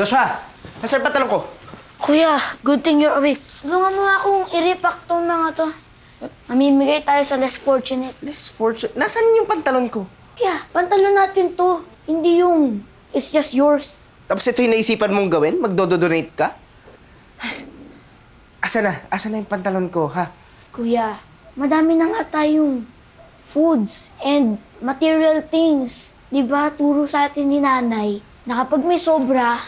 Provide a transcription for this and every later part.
Joshua, nasaan patalong ko? Kuya, good thing you're awake. Tulungan mo nga akong i-repack tong mga to. Mamimigay tayo sa less fortunate. Less fortune. Nasaan yung pantalon ko? Kuya, pantalon natin to. Hindi yung it's just yours. Tapos ito yung naisipan mong gawin? Magdodonate ka? Asa na? Asa na yung pantalon ko, ha? Kuya, madami na nga tayong foods and material things. Di ba, turo sa atin ni nanay na kapag may sobra,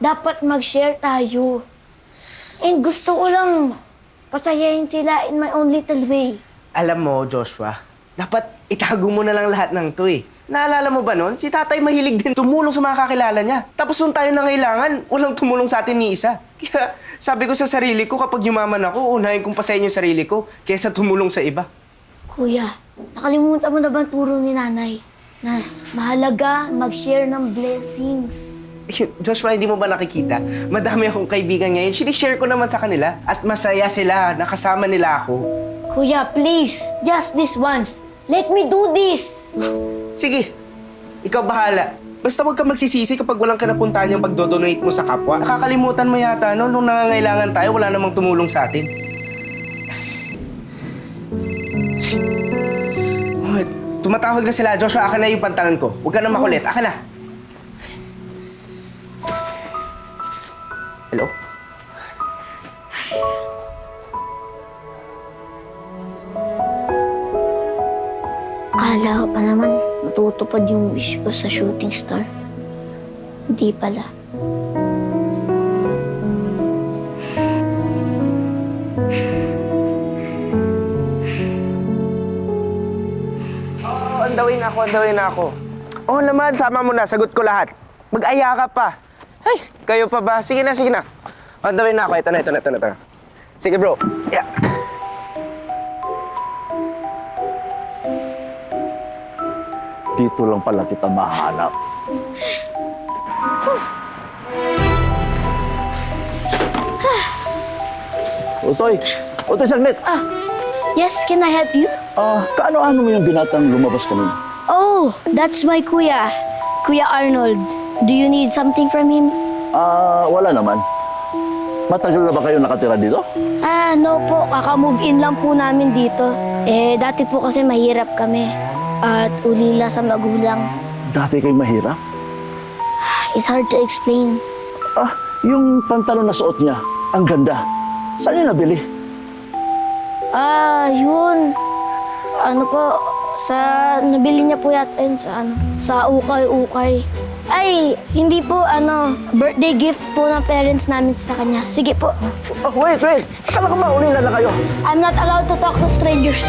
dapat mag-share tayo. And gusto ko lang pasayahin sila in my own little way. Alam mo, Joshua, dapat itago mo na lang lahat ng to eh. Naalala mo ba nun? Si tatay mahilig din tumulong sa mga kakilala niya. Tapos nung tayo nangailangan, walang tumulong sa atin ni isa. Kaya sabi ko sa sarili ko, kapag yumaman ako, unahin kong pasayin yung sarili ko kaysa tumulong sa iba. Kuya, nakalimutan mo na ba ang turo ni nanay? Na mahalaga mag-share ng blessings. Joshua, hindi mo ba nakikita? Madami akong kaibigan ngayon. Sinishare ko naman sa kanila at masaya sila, nakasama nila ako. Kuya, please, just this once. Let me do this! Sige, ikaw bahala. Basta huwag ka magsisisi kapag walang kanapuntahan yung pagdodonate mo sa kapwa. Nakakalimutan mo yata, no? Nung nangangailangan tayo, wala namang tumulong sa atin. Oh, tumatawag na sila. Joshua, akin na yung pantalan ko. Huwag ka na makulit. Akin na. Hello? Akala ko pa naman matutupad yung wish ko sa shooting star. Hindi pala. Oh, andawin na ako. Oo naman, sama mo na. Sagot ko lahat. Mag-aya ka pa. Ay, kayo pa ba? Sige na, sige na. Andawin na ako. Ito na. Sige, bro. Yeah. Dito lang pala kita mahanap. Utoy! Utoy, saglit! Yes, can I help you? Kaano-ano mo yung binatang lumabas kanina? Oh, that's my kuya. Kuya Arnold. Do you need something from him? Wala naman. Matagal na ba kayo nakatira dito? No po. Kaka-move in lang po namin dito. Dati po kasi mahirap kami. At ulila sa magulang. Dati kayo mahirap? It's hard to explain. Yung pantalon na suot niya, ang ganda. Saan niyo nabili? Yun. Ano po, nabili niya po yata yun sa ukay-ukay. Ay, hindi po, birthday gift po ng parents namin sa kanya. Sige po. Wait! Akala ko maulila na kayo. I'm not allowed to talk to strangers.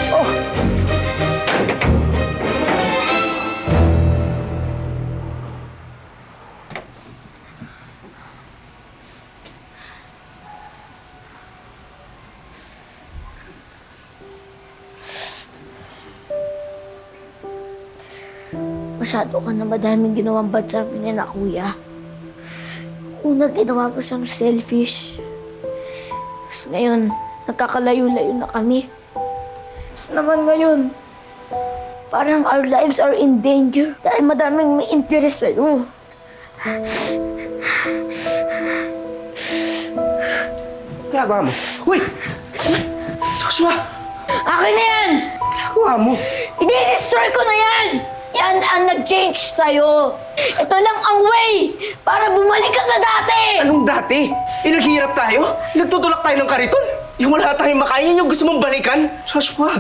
Masyado ka na madaming ginawang bad sa amin na kuya. Una, ginawa mo siyang selfish. Tapos ngayon, nagkakalayo-layo na kami. Tapos naman ngayon, parang our lives are in danger dahil madaming may interest sa'yo. Ginagawa mo? Uy! Joshua! Akin na yan! Ginagawa mo? I-destroy ko na yan! Yan ang nag-change sa'yo. Ito lang ang way para bumalik ka sa dati! Anong dati? Naghihirap tayo? Nagtutulak tayo ng kariton? Yung wala tayong makain, yung gusto mong balikan? Joshua,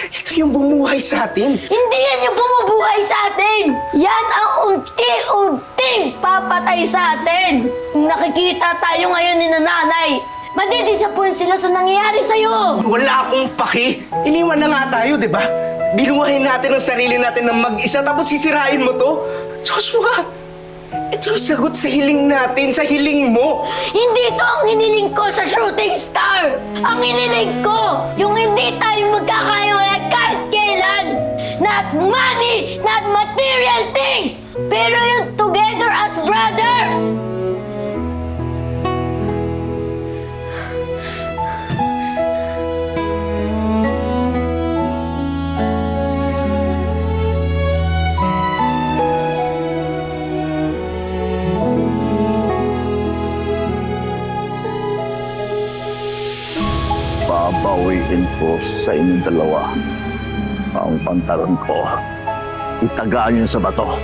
ito yung bumuhay sa atin. Hindi yan yung bumubuhay sa atin! Yan ang unti-unting papatay sa atin! Kung nakikita tayo ngayon ni nanay, madidisappoint sila sa nangyayari sa'yo! Wala akong paki. Iniwan na nga tayo, di ba? Binuhayin natin ang sarili natin ng mag-isa tapos sisirain mo to? Joshua, ito yung sagot sa hiling natin, sa hiling mo. Hindi ito ang hiniling ko sa shooting star! Ang hiniling ko, yung hindi tayo magkakahiwalay kahit kailan! Not money, not material things! Pero yung together as brothers! ko sa inyong dalawa ang pantalon ko. Itagaan niyo sa bato.